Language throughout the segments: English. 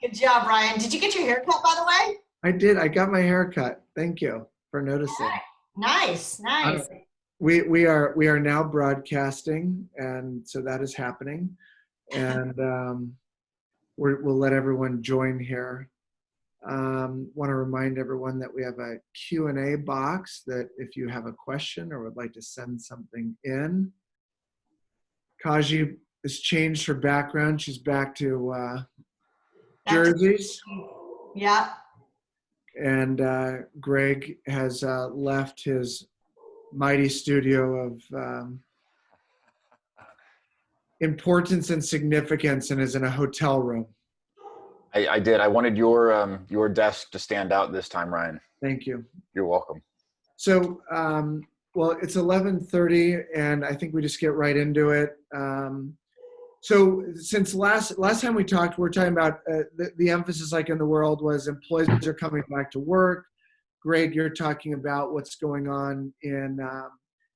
Good job, Ryan. Did you get your hair cut, by the way? I did. I got my hair cut. Thank you for noticing. Nice, Uh, nice. we are now broadcasting, and so that is happening. And we'll let everyone join here. Want to remind everyone that we have a Q&A box that if you have a question or would like to send something in. Kaji has changed her background. She's back to jerseys. Yeah. And Greg has left his mighty studio of importance and significance and is in a hotel room. I did. I wanted your desk to stand out this time, Ryan. Thank you. You're welcome. So, well, it's 11:30, and I think we just get right into it. So, since last time we talked, we're talking about the emphasis, like in the world, was employees are coming back to work. Greg, you're talking about what's going on in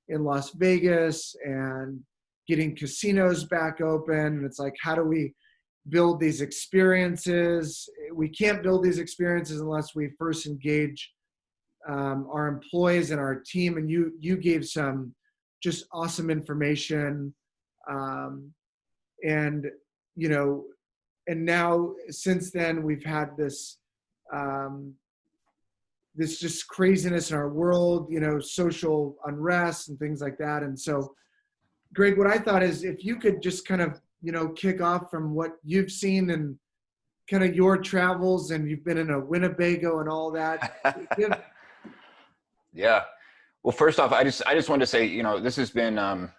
Las Vegas and getting casinos back open. And it's like, how do we build these experiences? We can't build these experiences unless we first engage our employees and our team. And you gave some just awesome information. And now since then we've had this this just craziness in our world, social unrest and things like that. And so, Greg, what I thought is if you could just kind of, kick off from what you've seen and kind of your travels, and you've been in a Winnebago and all that. Yeah. Well, first off, I just wanted to say, this has been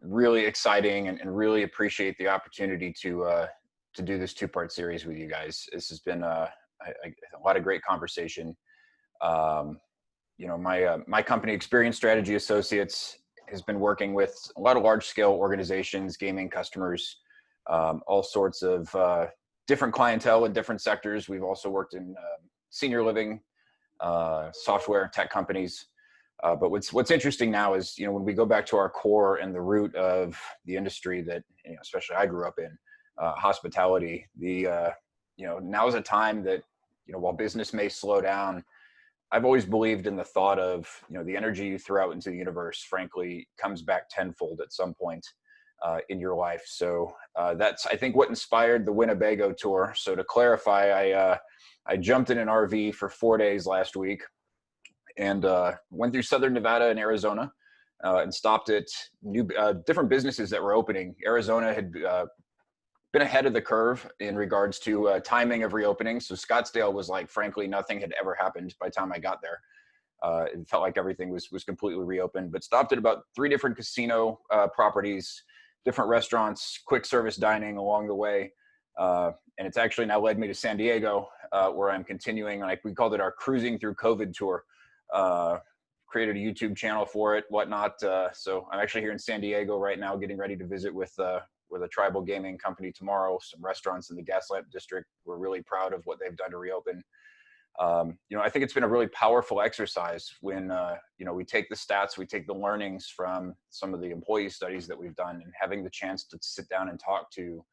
really exciting and really appreciate the opportunity to do this two-part series with you guys. This has been a lot of great conversation. My company, Experience Strategy Associates, has been working with a lot of large-scale organizations, gaming customers, all sorts of different clientele in different sectors. We've also worked in senior living, software, tech companies. But what's interesting now is, when we go back to our core and the root of the industry that, especially I grew up in, hospitality, now is a time that, while business may slow down, I've always believed in the thought of, the energy you throw out into the universe, frankly, comes back tenfold at some point in your life. So that's, I think, what inspired the Winnebago tour. So to clarify, I jumped in an RV for 4 days last week and went through Southern Nevada and Arizona and stopped at different businesses that were opening. Arizona had been ahead of the curve in regards to timing of reopening. So Scottsdale was like, frankly, nothing had ever happened by the time I got there. It felt like everything was completely reopened, but stopped at about 3 different casino properties, different restaurants, quick service dining along the way. And it's actually now led me to San Diego, where I'm continuing, like we called it our cruising through COVID tour. Created a YouTube channel for it, whatnot. So I'm actually here in San Diego right now, getting ready to visit with a tribal gaming company tomorrow, some restaurants in the Gaslamp district. We're really proud of what they've done to reopen. I think it's been a really powerful exercise when, we take the stats, we take the learnings from some of the employee studies that we've done, and having the chance to sit down and talk to,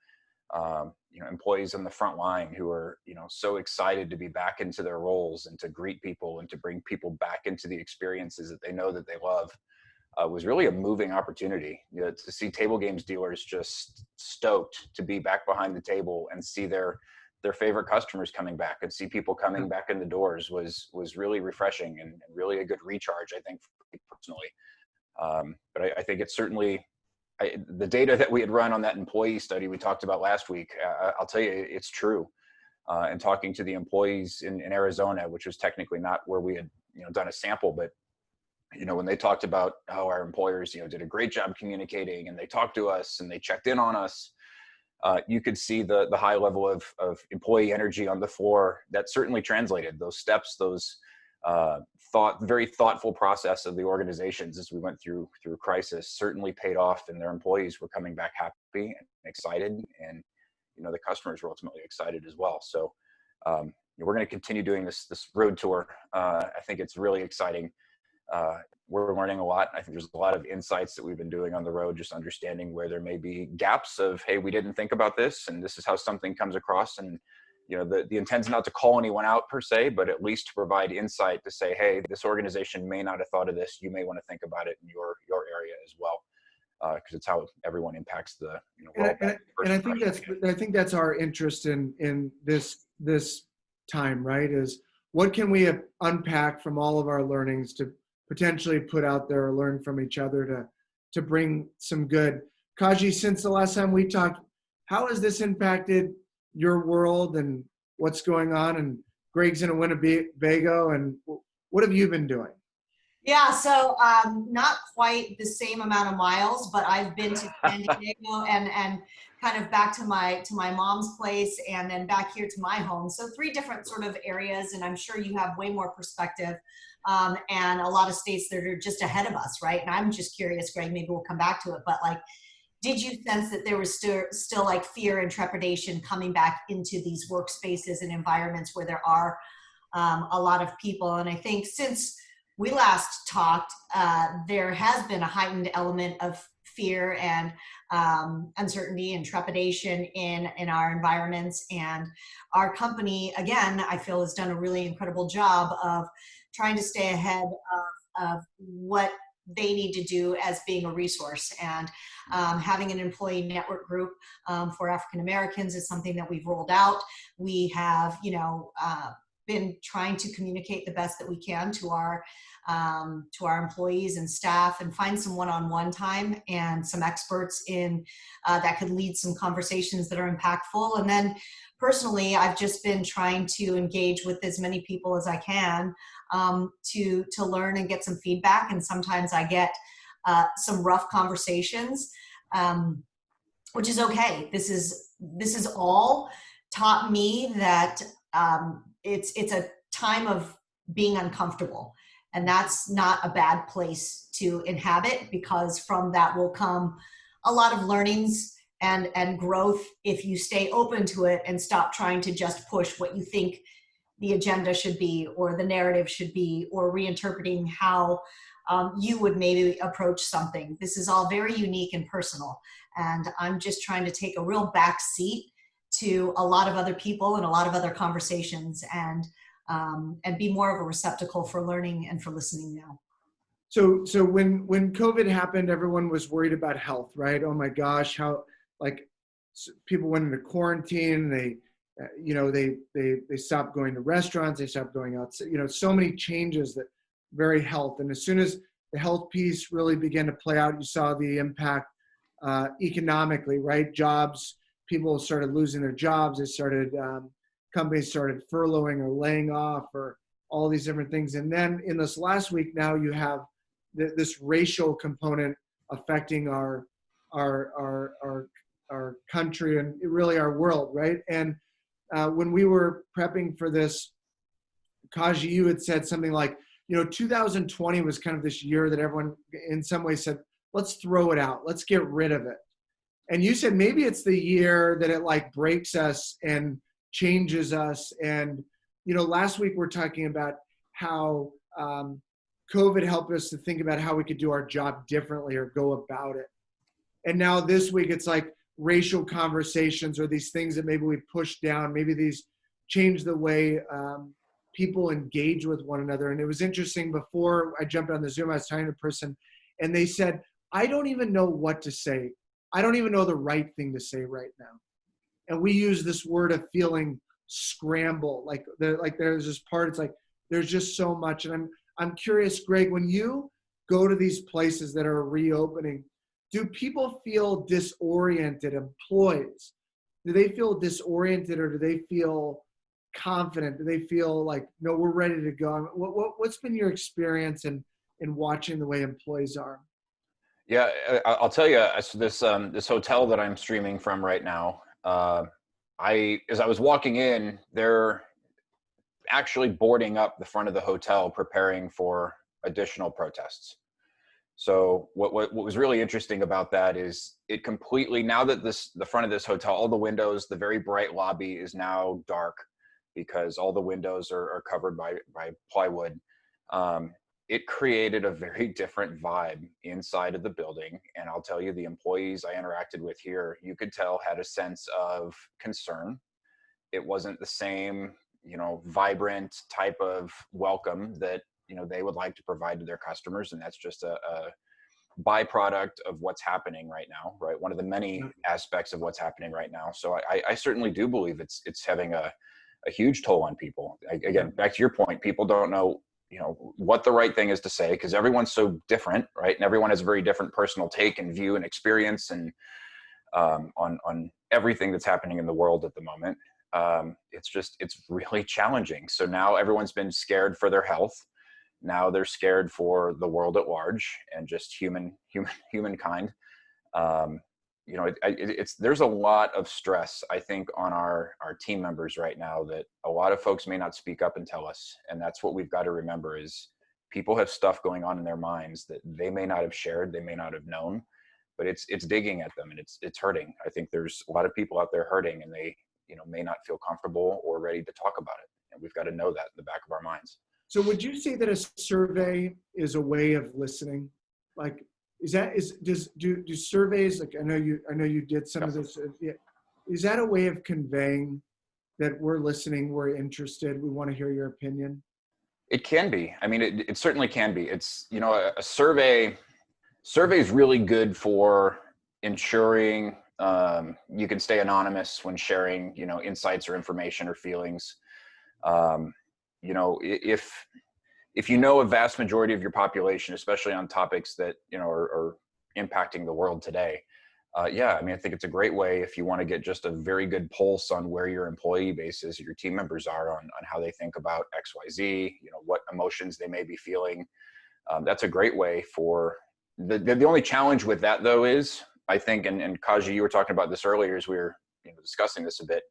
employees on the front line who are, so excited to be back into their roles and to greet people and to bring people back into the experiences that they know that they love. Was really a moving opportunity. To see table games dealers just stoked to be back behind the table and see their favorite customers coming back and see people coming back in the doors was really refreshing and really a good recharge, I think, for me personally. But I think it's certainly the data that we had run on that employee study we talked about last week. I'll tell you, it's true. And talking to the employees in Arizona, which was technically not where we had done a sample, but when they talked about how our employers, did a great job communicating and they talked to us and they checked in on us, you could see the high level of employee energy on the floor. That certainly translated. Those steps, those very thoughtful process of the organizations as we went through crisis certainly paid off, and their employees were coming back happy and excited, and the customers were ultimately excited as well. So we're going to continue doing this road tour. I think it's really exciting. We're learning a lot. I think there's a lot of insights that we've been doing on the road, just understanding where there may be gaps of, hey, we didn't think about this, and this is how something comes across. And the intent's not to call anyone out per se, but at least to provide insight to say, hey, this organization may not have thought of this. You may want to think about it in your area as well, because it's how everyone impacts the world. And I think that's our interest in this time, right? Is what can we unpack from all of our learnings to potentially put out there or learn from each other to bring some good. Kaji, since the last time we talked, how has this impacted your world and what's going on? And Greg's in a Winnebago, and what have you been doing? Yeah, so not quite the same amount of miles, but I've been to San Diego and kind of back to my mom's place and then back here to my home. So 3 different sort of areas, and I'm sure you have way more perspective and a lot of states that are just ahead of us, right? And I'm just curious, Greg, maybe we'll come back to it, but like, did you sense that there was still like fear and trepidation coming back into these workspaces and environments where there are a lot of people? And I think since we last talked, there has been a heightened element of fear and uncertainty and trepidation in our environments. And our company, again, I feel has done a really incredible job of trying to stay ahead of what they need to do as being a resource. And having an employee network group for African Americans is something that we've rolled out. We have, been trying to communicate the best that we can to our employees and staff, and find some one-on-one time and some experts in that could lead some conversations that are impactful. And then personally, I've just been trying to engage with as many people as I can to learn and get some feedback. And sometimes I get some rough conversations, which is okay. This is all taught me that it's a time of being uncomfortable, and that's not a bad place to inhabit, because from that will come a lot of learnings and growth if you stay open to it and stop trying to just push what you think the agenda should be or the narrative should be, or reinterpreting how you would maybe approach something. This is all very unique and personal, and I'm just trying to take a real back seat to a lot of other people and a lot of other conversations, and be more of a receptacle for learning and for listening now. So when COVID happened, everyone was worried about health, right? Oh my gosh, how people went into quarantine. They stopped going to restaurants. They stopped going out. So many changes that very health. And as soon as the health piece really began to play out, you saw the impact economically, right? Jobs. People started losing their jobs. They started, companies started furloughing or laying off, or all these different things. And then in this last week, now you have this racial component affecting our country and really our world, right? And when we were prepping for this, Kaji, you had said something like, 2020 was kind of this year that everyone in some ways said, let's throw it out. Let's get rid of it. And you said maybe it's the year that it like breaks us and changes us. And, last week we're talking about how COVID helped us to think about how we could do our job differently or go about it. And now this week it's like racial conversations, or these things that maybe we push down, maybe these change the way people engage with one another. And it was interesting, before I jumped on the Zoom, I was talking to a person and they said, I don't even know what to say. I don't even know the right thing to say right now. And we use this word of feeling scramble. Like there's this part, it's like, there's just so much. And I'm curious, Greg, when you go to these places that are reopening, do people feel disoriented? Employees, do they feel disoriented, or do they feel confident? Do they feel like, no, we're ready to go? What's been your experience in watching the way employees are? Yeah, I'll tell you, this hotel that I'm streaming from right now, as I was walking in, they're actually boarding up the front of the hotel, preparing for additional protests. So what was really interesting about that is it completely, now that the front of this hotel, all the windows, the very bright lobby is now dark because all the windows are covered by plywood. It created a very different vibe inside of the building. And I'll tell you, the employees I interacted with here, you could tell had a sense of concern. it wasn't the same, vibrant type of welcome that, they would like to provide to their customers. And that's just a byproduct of what's happening right now, right? One of the many aspects of what's happening right now. So I certainly do believe it's having a huge toll on people. Again, back to your point, people don't know, what the right thing is to say, because everyone's so different, right? And everyone has a very different personal take and view and experience and on everything that's happening in the world at the moment. It's really challenging. So now everyone's been scared for their health. Now they're scared for the world at large and just humankind. There's a lot of stress, I think, on our team members right now that a lot of folks may not speak up and tell us. And that's what we've got to remember is people have stuff going on in their minds that they may not have shared, they may not have known, but it's digging at them and it's hurting. I think there's a lot of people out there hurting and they, may not feel comfortable or ready to talk about it. And we've got to know that in the back of our minds. So would you say that a survey is a way of listening? Like, do surveys, like I know you did some of this. Is that a way of conveying that we're listening, we're interested, we want to hear your opinion? It can be. I mean, it certainly can be. It's, a survey is really good for ensuring you can stay anonymous when sharing, insights or information or feelings. If a vast majority of your population, especially on topics that, are impacting the world today, I think it's a great way if you want to get just a very good pulse on where your employee base is, your team members are on how they think about XYZ, what emotions they may be feeling. That's a great way for the only challenge with that though is, I think, and Kaji, you were talking about this earlier as we were discussing this a bit,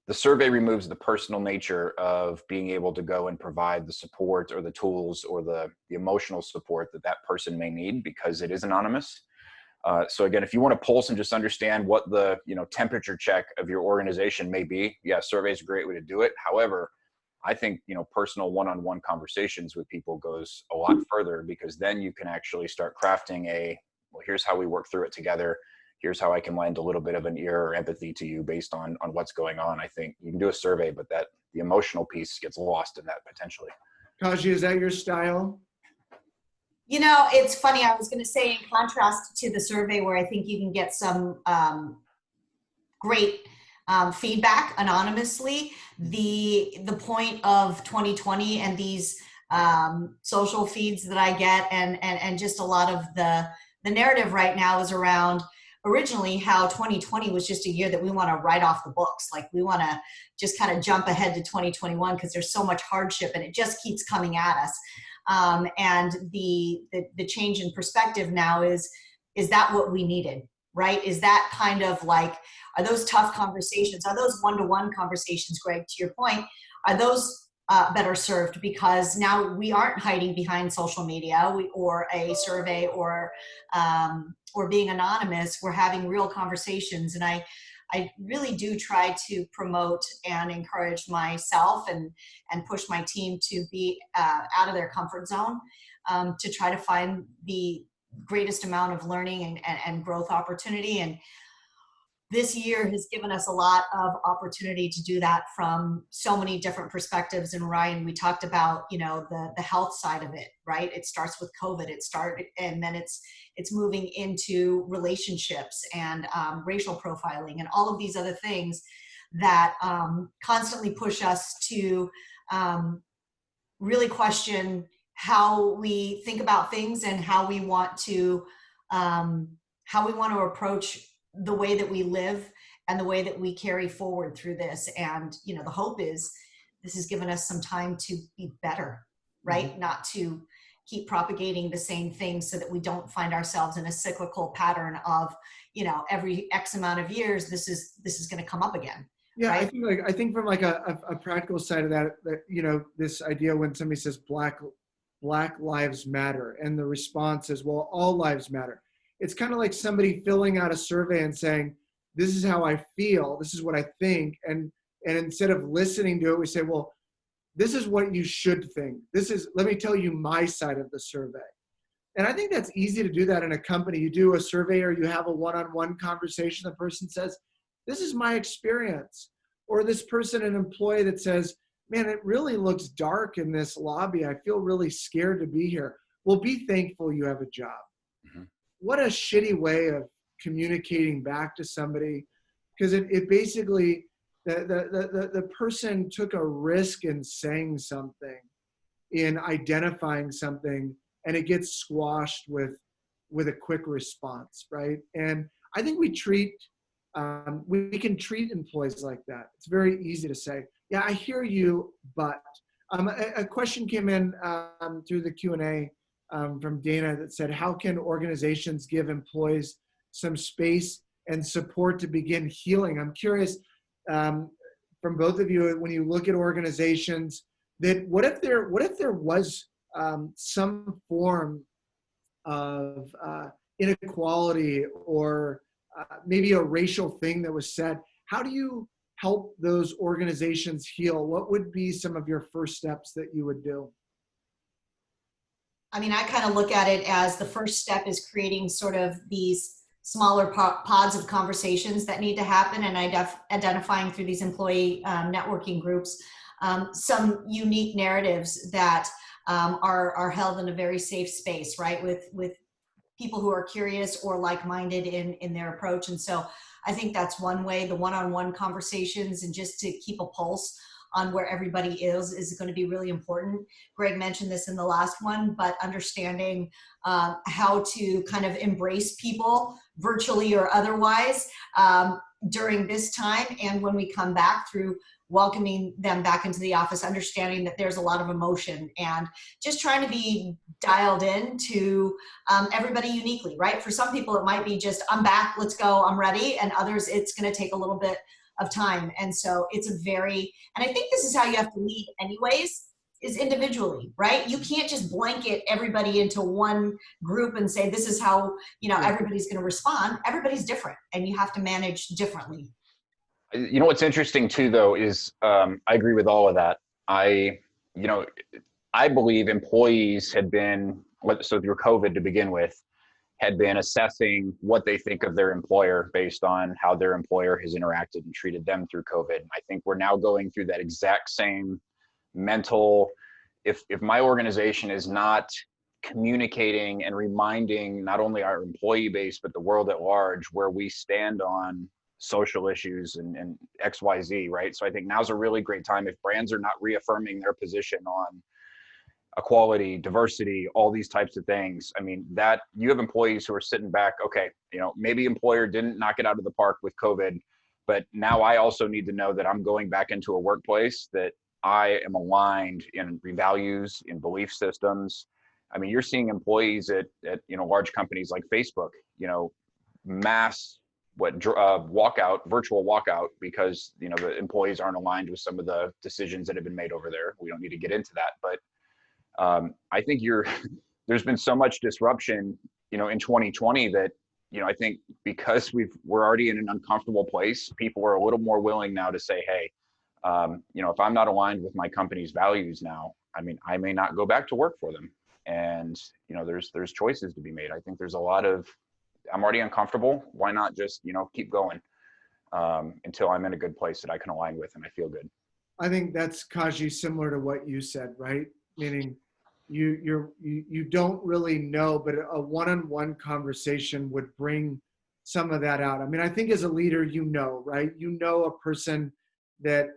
the survey removes the personal nature of being able to go and provide the support or the tools or the emotional support that person may need because it is anonymous. So again, if you want to pulse and just understand what the temperature check of your organization may be, survey is a great way to do it. However, I think personal one-on-one conversations with people goes a lot further because then you can actually start crafting here's how we work through it together. Here's how I can lend a little bit of an ear or empathy to you based on what's going on. I think you can do a survey, but the emotional piece gets lost in that potentially. Kaji, is that your style? It's funny. I was going to say, in contrast to the survey where I think you can get some great feedback anonymously, the point of 2020 and these social feeds that I get and just a lot of the narrative right now is around originally how 2020 was just a year that we want to write off the books. Like we want to just kind of jump ahead to 2021 because there's so much hardship and it just keeps coming at us. And the change in perspective now is that what we needed, right? Is that kind of like, are those tough conversations? Are those one-to-one conversations, Greg, to your point, are those better served because now we aren't hiding behind social media or a survey or being anonymous. We're having real conversations. And I really do try to promote and encourage myself and push my team to be out of their comfort zone to try to find the greatest amount of learning and growth opportunity. And this year has given us a lot of opportunity to do that from so many different perspectives. And Ryan, we talked about, the health side of it, right? It starts with COVID. And then it's moving into relationships and racial profiling and all of these other things that constantly push us to really question how we think about things and how we want to approach the way that we live and the way that we carry forward through this. And, the hope is this has given us some time to be better, right? Mm-hmm. Not to keep propagating the same things so that we don't find ourselves in a cyclical pattern of, every X amount of years, this is going to come up again. Yeah. Right? I think from like a practical side of that, this idea when somebody says Black Lives Matter and the response is, well, all lives matter. It's kind of like somebody filling out a survey and saying, this is how I feel, this is what I think. And instead of listening to it, we say, well, this is what you should think. Let me tell you my side of the survey. And I think that's easy to do that in a company. You do a survey or you have a one-on-one conversation. The person says, this is my experience. Or this person, an employee that says, man, it really looks dark in this lobby. I feel really scared to be here. Well, be thankful you have a job. Mhm. What a shitty way of communicating back to somebody, because it basically, the person took a risk in saying something, in identifying something, and it gets squashed with a quick response, right? And I think we can treat employees like that. It's very easy to say, yeah, I hear you, but a question came in through the Q&A from Dana that said, how can organizations give employees some space and support to begin healing? I'm curious, from both of you, when you look at organizations, that what if there was some form of inequality, or maybe a racial thing that was said? How do you help those organizations heal? What would be some of your first steps that you would do? I mean, I kind of look at it as the first step is creating sort of these smaller pods of conversations that need to happen, and identifying through these employee networking groups some unique narratives that are held in a very safe space, right? With people who are curious or like-minded in their approach. And so I think that's one way, the one-on-one conversations, and just to keep a pulse on where everybody is going to be really important. Greg mentioned this in the last one, but understanding how to kind of embrace people virtually or otherwise during this time, and when we come back, through welcoming them back into the office, understanding that there's a lot of emotion, and just trying to be dialed in to everybody uniquely, right? For some people, it might be just, I'm back, let's go, I'm ready. And others, it's going to take a little bit of time. And so it's and I think this is how you have to lead anyways, is individually, right? You can't just blanket everybody into one group and say, this is how, everybody's going to respond. Everybody's different, and you have to manage differently. What's interesting too, though, is I agree with all of that. You know, I believe employees had been, so through COVID to begin with, had been assessing what they think of their employer based on how their employer has interacted and treated them through COVID. I think we're now going through that exact same mental, if my organization is not communicating and reminding not only our employee base, but the world at large, where we stand on social issues and XYZ, right? So I think now's a really great time, if brands are not reaffirming their position on equality, diversity, all these types of things. I mean, that you have employees who are sitting back, okay, maybe employer didn't knock it out of the park with COVID, but now I also need to know that I'm going back into a workplace that I am aligned in values, in belief systems. I mean, you're seeing employees at large companies like Facebook, mass virtual walkout, because the employees aren't aligned with some of the decisions that have been made over there. We don't need to get into that, but I think there's been so much disruption, in 2020 that, I think because we're already in an uncomfortable place, people are a little more willing now to say, hey, if I'm not aligned with my company's values now, I mean, I may not go back to work for them. And, there's choices to be made. I think there's a lot of, I'm already uncomfortable. Why not just, keep going until I'm in a good place that I can align with and I feel good. I think that's, Kaji, similar to what you said, right? Meaning you don't really know, but a one-on-one conversation would bring some of that out. I mean, I think as a leader, right? A person that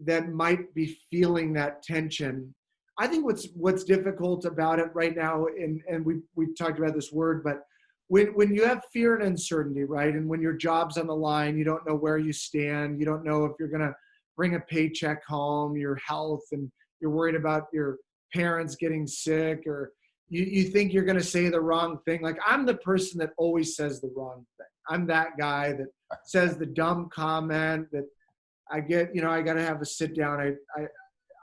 that might be feeling that tension. I think what's difficult about it right now, and we've talked about this word, but when you have fear and uncertainty, right? And when your job's on the line, you don't know where you stand. You don't know if you're going to bring a paycheck home, your health, and you're worried about your parents getting sick, or you think you're going to say the wrong thing. Like, I'm the person that always says the wrong thing. I'm that guy that says the dumb comment that I get, I got to have a sit down.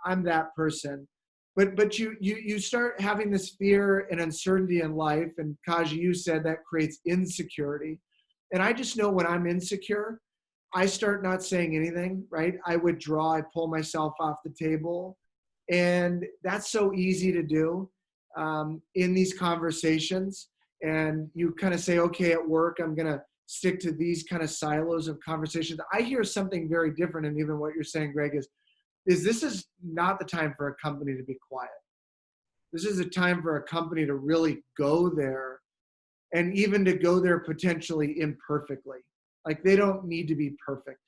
I'm that person. But you start having this fear and uncertainty in life, and Kaji, you said that creates insecurity. And I just know when I'm insecure, I start not saying anything, right? I withdraw, I pull myself off the table. And that's so easy to do in these conversations. And you kind of say, okay, at work, I'm going to stick to these kind of silos of conversations. I hear something very different, and even what you're saying, Greg, is this is not the time for a company to be quiet. This is a time for a company to really go there, and even to go there potentially imperfectly. Like, they don't need to be perfect.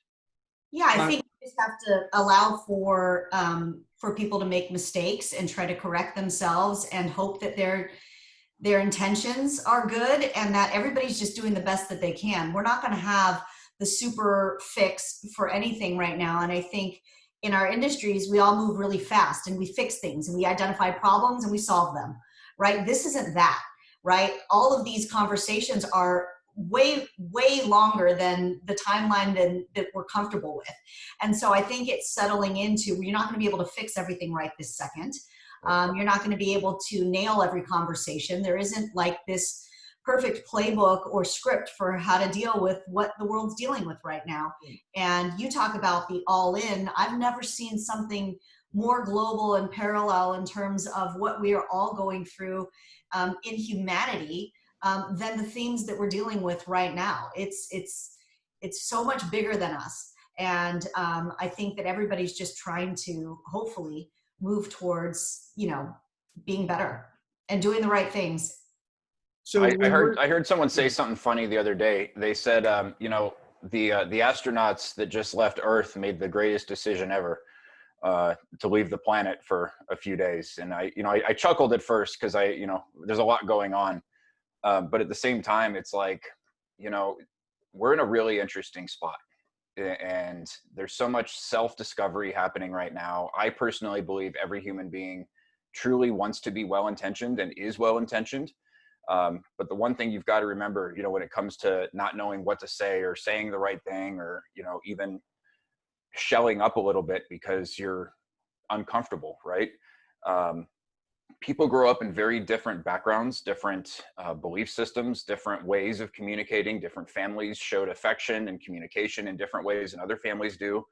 Yeah, I think you just have to allow for people to make mistakes and try to correct themselves, and hope that their intentions are good and that everybody's just doing the best that they can. We're not going to have the super fix for anything right now. And I think in our industries, we all move really fast and we fix things and we identify problems and we solve them, right? This isn't that, right? All of these conversations are way longer than the timeline that we're comfortable with. And so I think it's settling into, you're not going to be able to fix everything right this second. You're not going to be able to nail every conversation. There isn't like this perfect playbook or script for how to deal with what the world's dealing with right now. And you talk about the all in. I've never seen something more global and parallel in terms of what we are all going through in humanity than the themes that we're dealing with right now. It's so much bigger than us. And I think that everybody's just trying to hopefully move towards, being better and doing the right things. So I heard someone say something funny the other day. They said, the astronauts that just left Earth made the greatest decision ever to leave the planet for a few days. And I chuckled at first because there's a lot going on. But at the same time, it's like, we're in a really interesting spot. And there's so much self-discovery happening right now. I personally believe every human being truly wants to be well-intentioned and is well-intentioned. But the one thing you've got to remember, when it comes to not knowing what to say or saying the right thing, or, even shelling up a little bit because you're uncomfortable, right? People grow up in very different backgrounds, different belief systems, different ways of communicating. Different families showed affection and communication in different ways than other families do.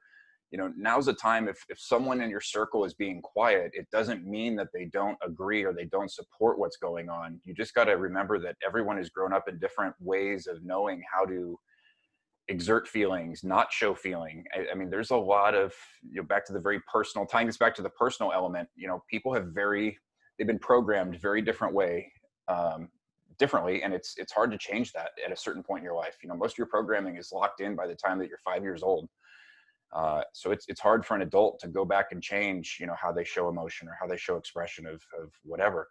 Now's the time. If someone in your circle is being quiet, it doesn't mean that they don't agree or they don't support what's going on. You just got to remember that everyone has grown up in different ways of knowing how to exert feelings, not show feeling. I mean, there's a lot of, back to the very personal, tying this back to the personal element, people have they've been programmed very differently, and it's hard to change that at a certain point in your life. Most of your programming is locked in by the time that you're 5 years old. So it's hard for an adult to go back and change, how they show emotion or how they show expression of whatever.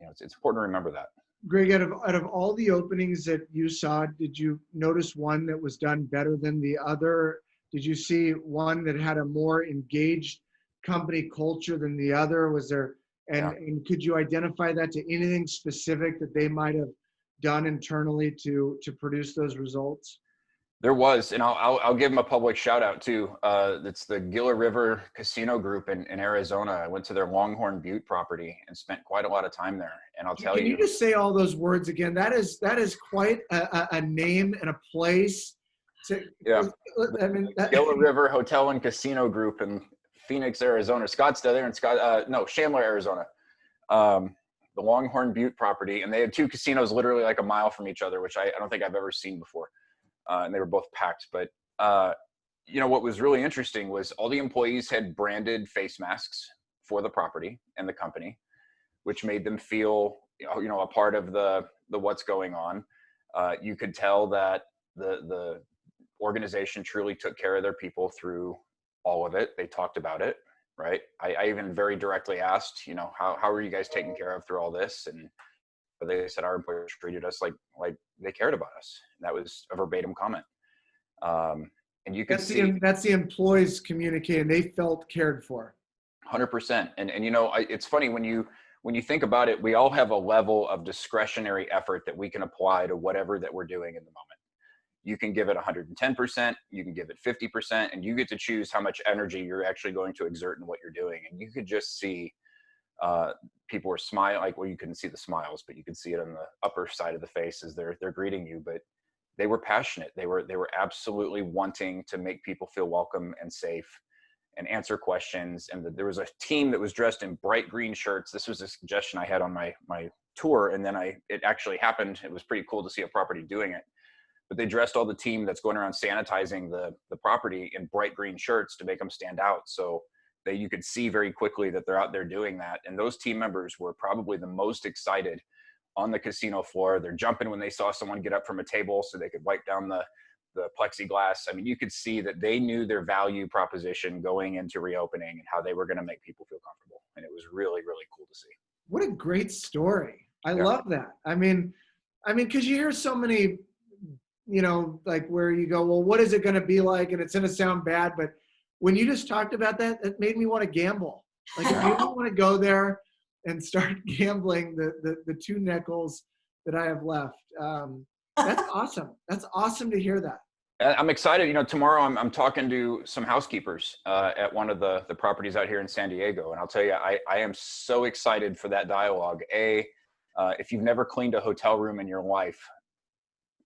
It's important to remember that. Greg, out of all the openings that you saw, did you notice one that was done better than the other? Did you see one that had a more engaged company culture than the other? Was there, and could you identify that to anything specific that they might have done internally to produce those results? There was, and I'll give them a public shout out too. It's the Gila River Casino Group in Arizona. I went to their Longhorn Butte property and spent quite a lot of time there. And I'll tell you. Can you just say all those words again? That is quite a name and a place. Yeah. I mean, Gila River Hotel and Casino Group in Phoenix, Arizona. Scott's there in Chandler, Arizona. The Longhorn Butte property, and they had two casinos literally like a mile from each other, which I don't think I've ever seen before. And they were both packed. But, what was really interesting was all the employees had branded face masks for the property and the company, which made them feel, a part of the what's going on. You could tell that the organization truly took care of their people through all of it. They talked about it, right? I even very directly asked, how are you guys taken care of through all this? And they said our employers treated us like they cared about us. And that was a verbatim comment. And you can see that's the employees communicating. They felt cared for. 100%. And it's funny when you think about it, we all have a level of discretionary effort that we can apply to whatever that we're doing in the moment. You can give it 110%, you can give it 50%, and you get to choose how much energy you're actually going to exert in what you're doing. And you could just see people were smiling, you couldn't see the smiles, but you could see it on the upper side of the face as they're greeting you. But they were passionate. They were absolutely wanting to make people feel welcome and safe and answer questions. And there was a team that was dressed in bright green shirts. This was a suggestion I had on my tour, and then it actually happened. It was pretty cool to see a property doing it. but they dressed all the team that's going around sanitizing the property in bright green shirts to make them stand out. So that you could see very quickly that they're out there doing that. And those team members were probably the most excited on the casino floor. They're jumping when they saw someone get up from a table so they could wipe down the plexiglass. I mean, you could see that they knew their value proposition going into reopening and how they were going to make people feel comfortable. And it was really, really cool to see. What a great story. I Yeah. love that. I mean, because you hear so many, like where you go, well, what is it going to be like? And it's going to sound bad, but when you just talked about that, it made me want to gamble. Like, it made me want to go there and start gambling the 2 nickels that I have left. That's awesome. That's awesome to hear that. I'm excited. Tomorrow I'm talking to some housekeepers at one of the properties out here in San Diego. And I'll tell you, I am so excited for that dialogue. If you've never cleaned a hotel room in your life,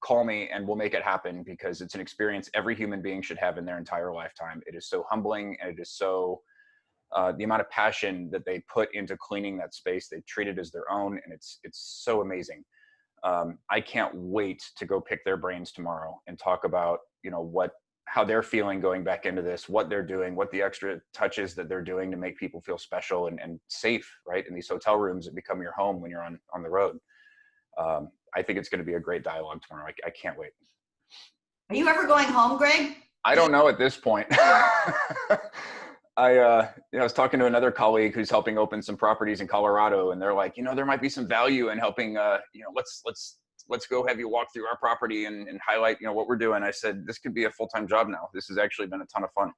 call me and we'll make it happen, because it's an experience every human being should have in their entire lifetime. It is so humbling, and it is so, the amount of passion that they put into cleaning that space, they treat it as their own, and it's so amazing. I can't wait to go pick their brains tomorrow and talk about, how they're feeling going back into this, what they're doing, what the extra touches that they're doing to make people feel special and safe, right? In these hotel rooms that become your home when you're on the road. I think it's going to be a great dialogue tomorrow. I can't wait. Are you ever going home, Greg? I don't know at this point. I was talking to another colleague who's helping open some properties in Colorado, and they're like, there might be some value in helping, let's go have you walk through our property and highlight, what we're doing. I said, this could be a full-time job now. This has actually been a ton of fun.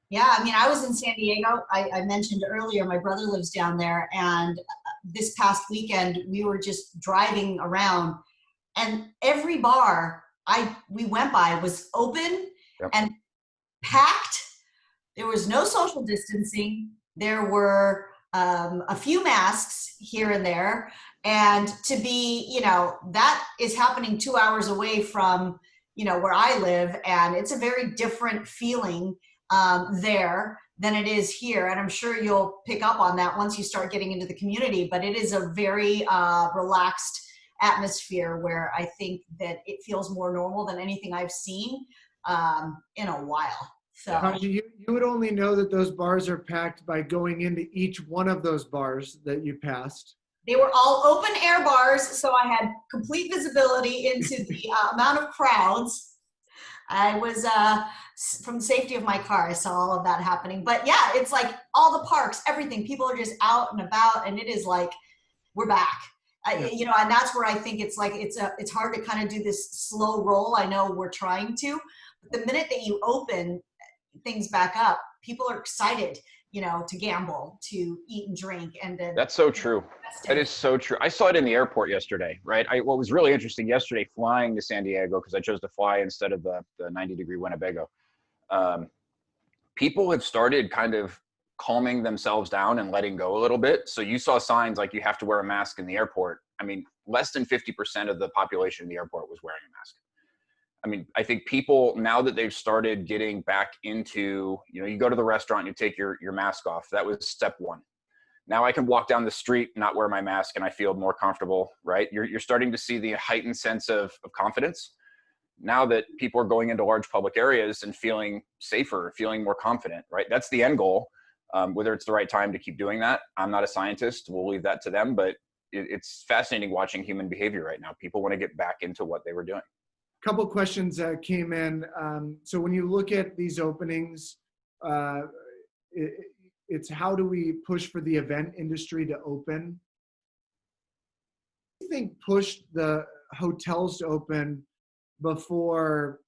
Yeah, I mean, I was in San Diego. I mentioned earlier, my brother lives down there, and this past weekend we were just driving around, and every bar we went by was open. Yep. And packed. There was no social distancing. There were a few masks here and there, and to be, that is happening 2 hours away from, where I live, and it's a very different feeling there than it is here. And I'm sure you'll pick up on that once you start getting into the community, but it is a very relaxed atmosphere where I think that it feels more normal than anything I've seen in a while. So you would only know that those bars are packed by going into each one of those bars that you passed. They were all open air bars, so I had complete visibility into the amount of crowds. I was, from the safety of my car, I saw all of that happening. But yeah, it's like all the parks, everything. People are just out and about, and it is like, we're back. And that's where I think it's like, it's hard to kind of do this slow roll. I know we're trying to, but the minute that you open things back up, people are excited, to gamble, to eat and drink. And that's so true. That is so true. I saw it in the airport yesterday, right? What was really interesting yesterday, flying to San Diego, because I chose to fly instead of the 90-degree Winnebago. People have started kind of calming themselves down and letting go a little bit. So you saw signs like you have to wear a mask in the airport. I mean, less than 50% of the population in the airport was wearing a mask. I mean, I think people, now that they've started getting back into, you go to the restaurant, you take your mask off. That was step one. Now I can walk down the street, not wear my mask, and I feel more comfortable, right? You're starting to see the heightened sense of confidence. Now that people are going into large public areas and feeling safer, feeling more confident, right? That's the end goal. Whether it's the right time to keep doing that, I'm not a scientist. We'll leave that to them, but it's fascinating watching human behavior right now. People want to get back into what they were doing. Couple questions came in. So when you look at these openings, it's how do we push for the event industry to open? Do you think push the hotels to open before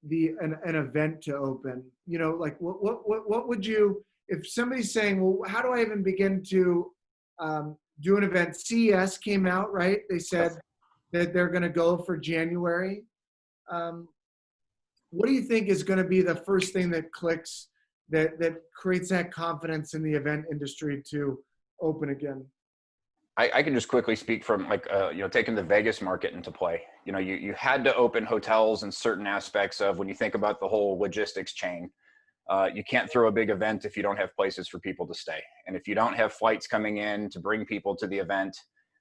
an event to open? Like what would you, if somebody's saying, well, how do I even begin to do an event? CES came out, right? They said that they're going to go for January. What do you think is going to be the first thing that clicks, that creates that confidence in the event industry to open again? I can just quickly speak from taking the Vegas market into play. You had to open hotels and certain aspects of, when you think about the whole logistics chain, you can't throw a big event if you don't have places for people to stay. And if you don't have flights coming in to bring people to the event,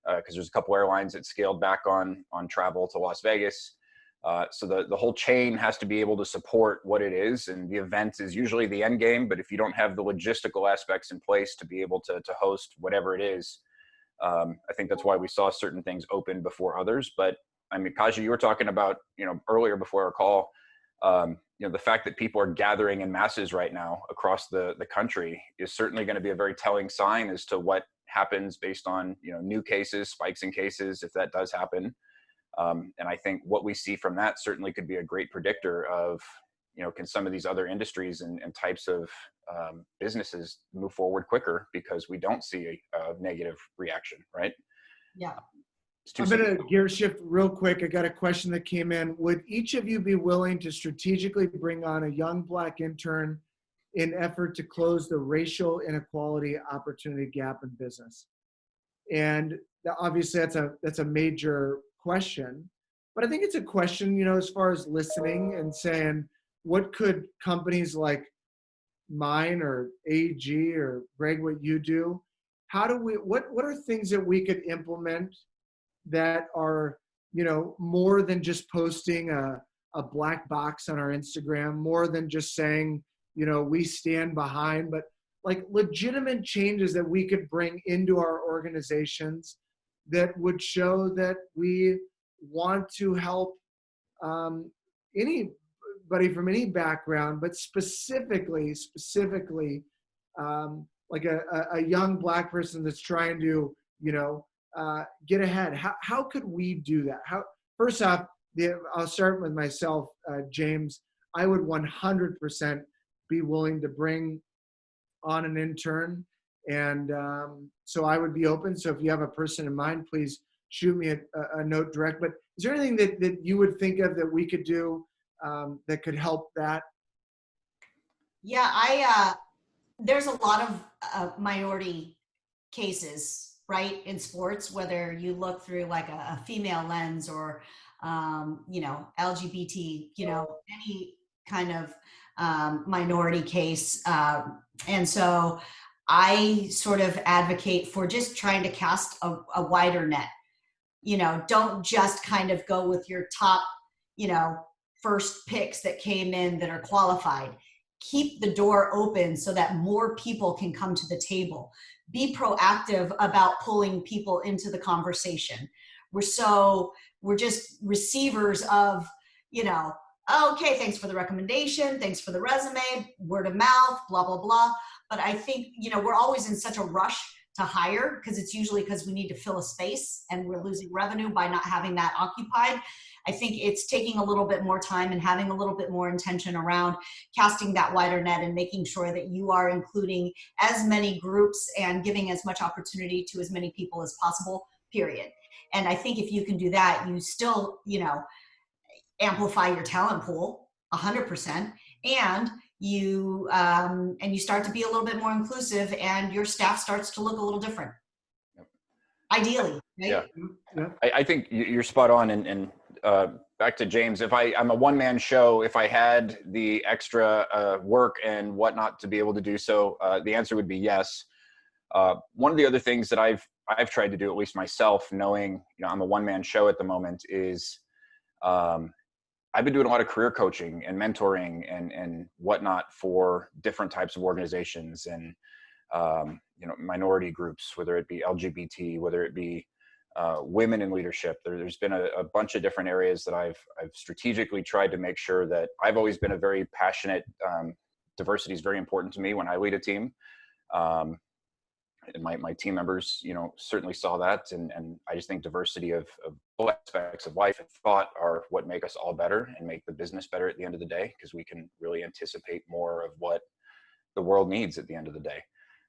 because there's a couple airlines that scaled back on travel to Las Vegas, So the whole chain has to be able to support what it is, and the event is usually the end game. But if you don't have the logistical aspects in place to be able to host whatever it is, I think that's why we saw certain things open before others. But I mean, Kaji, you were talking about, earlier before our call, the fact that people are gathering in masses right now across the country is certainly going to be a very telling sign as to what happens based on, new cases, spikes in cases, if that does happen. And I think what we see from that certainly could be a great predictor of, can some of these other industries and types of businesses move forward quicker because we don't see a negative reaction, right? Yeah. I'm going to gear shift real quick. I got a question that came in. Would each of you be willing to strategically bring on a young Black intern in effort to close the racial inequality opportunity gap in business? And obviously that's a major question, but I think it's a question, as far as listening and saying, what could companies like mine or AG or Greg, what you do, what are things that we could implement that are, more than just posting a black box on our Instagram, more than just saying, we stand behind, but like legitimate changes that we could bring into our organizations that would show that we want to help anybody from any background, but specifically like a young Black person that's trying to, get ahead. How could we do that? First off, I'll start with myself, James. I would 100% be willing to bring on an intern. And so I would be open. So if you have a person in mind, please shoot me a note direct. But is there anything that you would think of that we could do that could help that? Yeah, there's a lot of minority cases, right, in sports, whether you look through like a female lens or, LGBT, any kind of minority case. And so I sort of advocate for just trying to cast a wider net. Don't just kind of go with your top, first picks that came in that are qualified. Keep the door open so that more people can come to the table. Be proactive about pulling people into the conversation. We're just receivers of, okay, thanks for the recommendation, thanks for the resume, word of mouth, blah, blah, blah. But I think, we're always in such a rush to hire because it's usually because we need to fill a space and we're losing revenue by not having that occupied. I think it's taking a little bit more time and having a little bit more intention around casting that wider net and making sure that you are including as many groups and giving as much opportunity to as many people as possible, period. And I think if you can do that, you still, amplify your talent pool 100%, and you start to be a little bit more inclusive and your staff starts to look a little different. Ideally, right? Yeah. I think you're spot on. And back to James, if I'm a one-man show, if I had the extra work and whatnot to be able to do so, the answer would be yes. One of the other things that I've tried to do, at least myself, knowing I'm a one-man show at the moment, is I've been doing a lot of career coaching and mentoring and whatnot for different types of organizations and minority groups, whether it be LGBT, whether it be women in leadership. There's been a bunch of different areas that I've strategically tried to make sure that I've always been a very passionate. Diversity is very important to me when I lead a team. And my team members, certainly saw that. And I just think diversity of all aspects of life and thought are what make us all better and make the business better at the end of the day, because we can really anticipate more of what the world needs at the end of the day.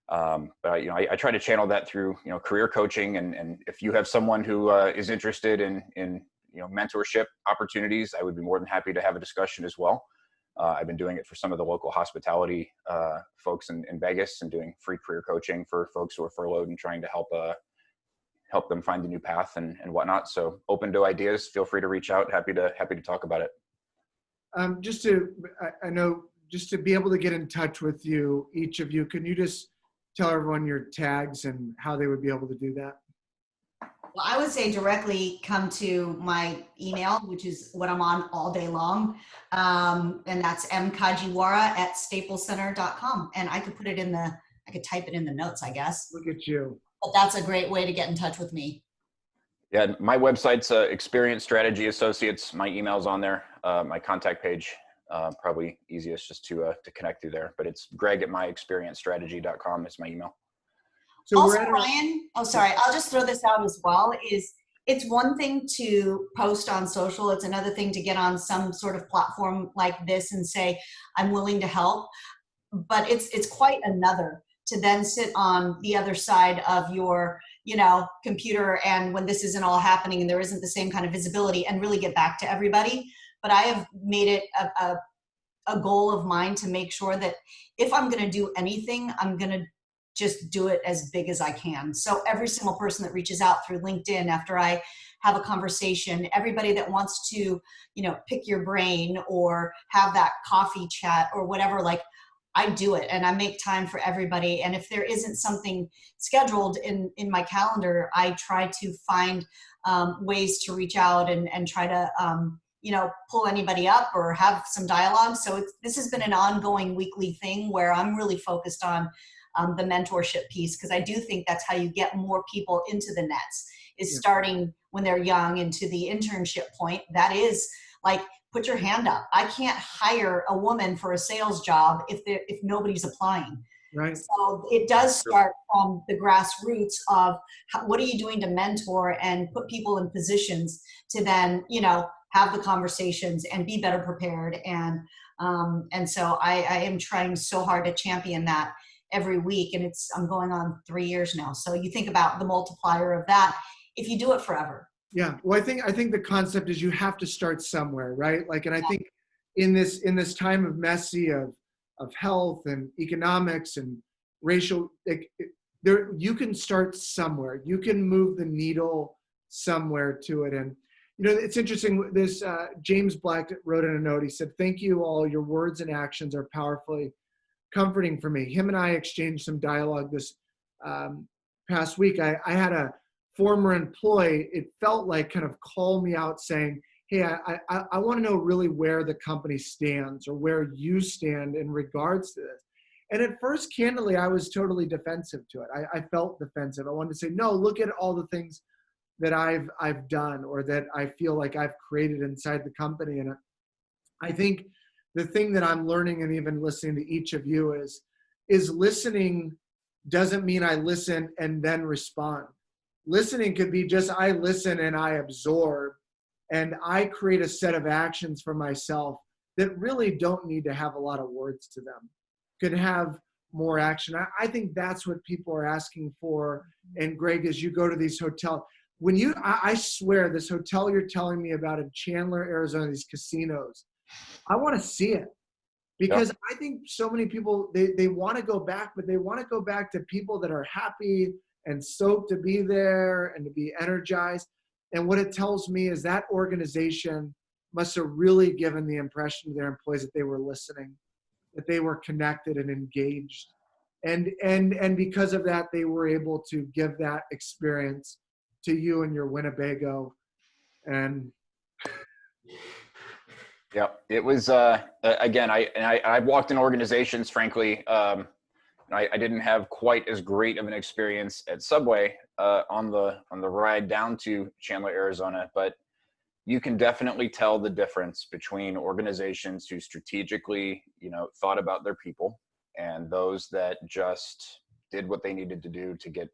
But I try to channel that through, career coaching. And if you have someone who is interested in mentorship opportunities, I would be more than happy to have a discussion as well. I've been doing it for some of the local hospitality folks in Vegas and doing free career coaching for folks who are furloughed and trying to help them find a new path and whatnot. So open to ideas, feel free to reach out. Happy to talk about it. Just to be able to get in touch with you, each of you, can you just tell everyone your tags and how they would be able to do that? Well, I would say directly come to my email, which is what I'm on all day long. And that's mkajiwara@staplecenter.com. And I could put it in I could type it in the notes, I guess. Look at you. But that's a great way to get in touch with me. Yeah, my website's Experience Strategy Associates. My email's on there. My contact page, probably easiest just to connect through there. But it's greg@myexperiencestrategy.com is my email. So Also, we're at Ryan, oh, sorry, I'll just throw this out as well, is it's one thing to post on social. It's another thing to get on some sort of platform like this and say, I'm willing to help. But it's quite another to then sit on the other side of your, computer, and when this isn't all happening and there isn't the same kind of visibility, and really get back to everybody. But I have made it a goal of mine to make sure that if I'm going to do anything, I'm going to just do it as big as I can. So every single person that reaches out through LinkedIn after I have a conversation, everybody that wants to, pick your brain or have that coffee chat or whatever, like, I do it and I make time for everybody. And if there isn't something scheduled in my calendar, I try to find ways to reach out and try to, pull anybody up or have some dialogue. So this has been an ongoing weekly thing where I'm really focused on the mentorship piece, because I do think that's how you get more people into the nets, is starting when they're young. And to the internship point, that is like, put your hand up. I can't hire a woman for a sales job if nobody's applying. right. So it does start from the grassroots of what are you doing to mentor and put people in positions to then, have the conversations and be better prepared. And so I am trying so hard to champion that every week. And I'm going on 3 years now. So you think about the multiplier of that if you do it forever. Yeah. Well, I think the concept is you have to start somewhere, right? Like, and I think in this time of messy of health and economics and racial, like, you can start somewhere. You can move the needle somewhere to it. And it's interesting. This James Black wrote in a note. He said, "Thank you all. Your words and actions are powerfully comforting for me." Him and I exchanged some dialogue this past week. I had a former employee, it felt like, kind of call me out saying, "Hey, I want to know really where the company stands or where you stand in regards to this." And at first, candidly, I was totally defensive to it. I felt defensive. I wanted to say, no, look at all the things that I've done or that I feel like I've created inside the company. And I think the thing that I'm learning, and even listening to each of you, is listening doesn't mean I listen and then respond. Listening could be just I listen and I absorb and I create a set of actions for myself that really don't need to have a lot of words to them, could have more action. I think that's what people are asking for. And Greg, as you go to these hotels, I swear this hotel you're telling me about in Chandler, Arizona, these casinos, I want to see it. Because I think so many people, they want to go back, but they want to go back to people that are happy and stoked to be there and to be energized. And what it tells me is that organization must have really given the impression to their employees that they were listening, that they were connected and engaged. And because of that, they were able to give that experience to you and your Winnebago. And yeah, it was, again, I've walked in organizations, frankly, I didn't have quite as great of an experience at Subway on the ride down to Chandler, Arizona, but you can definitely tell the difference between organizations who strategically, thought about their people and those that just did what they needed to do to get,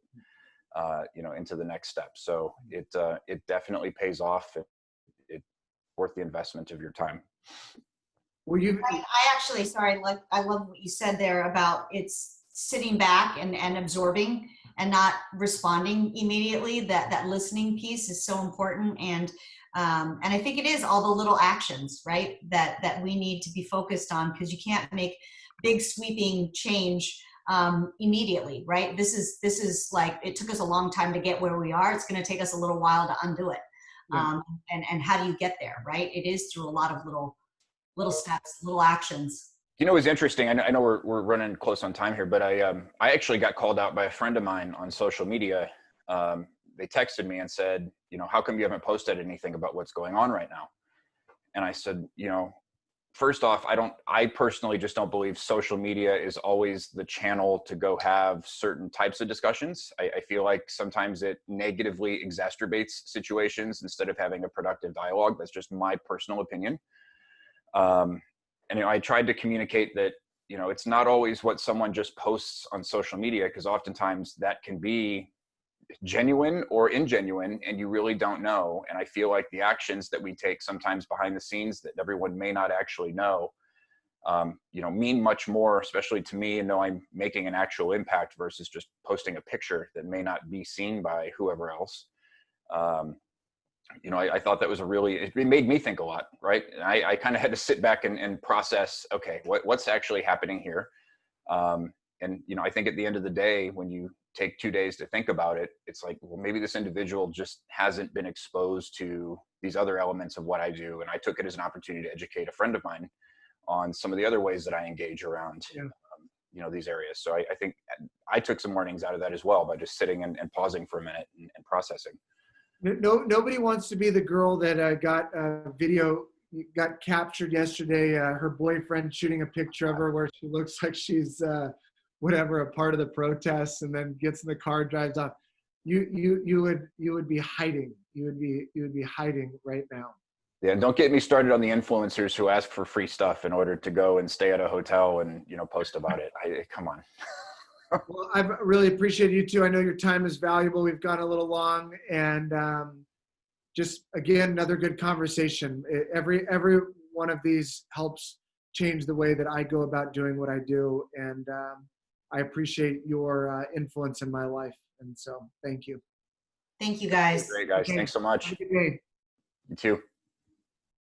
into the next step. So it definitely pays off. It's worth the investment of your time. well, I actually, sorry, like, I love what you said there about it's sitting back and absorbing and not responding immediately. That listening piece is so important. And I think it is all the little actions, right, that we need to be focused on, because you can't make big sweeping change immediately, right? This is like, it took us a long time to get where we are. It's going to take us a little while to undo it. And how do you get there, right? It is through a lot of little steps, little actions. It was interesting. I know we're running close on time here, but I actually got called out by a friend of mine on social media they texted me and said, how come you haven't posted anything about what's going on right now? And I said, first off, I personally just don't believe social media is always the channel to go have certain types of discussions. I feel like sometimes it negatively exacerbates situations instead of having a productive dialogue. That's just my personal opinion. And I tried to communicate that, it's not always what someone just posts on social media, because oftentimes that can be genuine or ingenuine, and you really don't know. And I feel like the actions that we take sometimes behind the scenes that everyone may not actually know, mean much more, especially to me, and know I'm making an actual impact versus just posting a picture that may not be seen by whoever else. I thought that was it made me think a lot, right? And I kind of had to sit back and process, okay, what's actually happening here? And I think at the end of the day, when you take 2 days to think about it, it's like, well, maybe this individual just hasn't been exposed to these other elements of what I do. And I took it as an opportunity to educate a friend of mine on some of the other ways that I engage around, these areas. So I think I took some warnings out of that as well by just sitting and pausing for a minute and processing. Nobody wants to be the girl that got captured yesterday. Her boyfriend shooting a picture of her where she looks like she's whatever, a part of the protests, and then gets in the car, drives off. You would be hiding. You would be hiding right now. Yeah, don't get me started on the influencers who ask for free stuff in order to go and stay at a hotel and post about it. Come on. Well, I really appreciate you too. I know your time is valuable. We've gone a little long, and just again, another good conversation. Every one of these helps change the way that I go about doing what I do, and I appreciate your influence in my life. And so, thank you. Thank you, guys. Great, guys. Okay. Thanks so much. Have a good day. You too.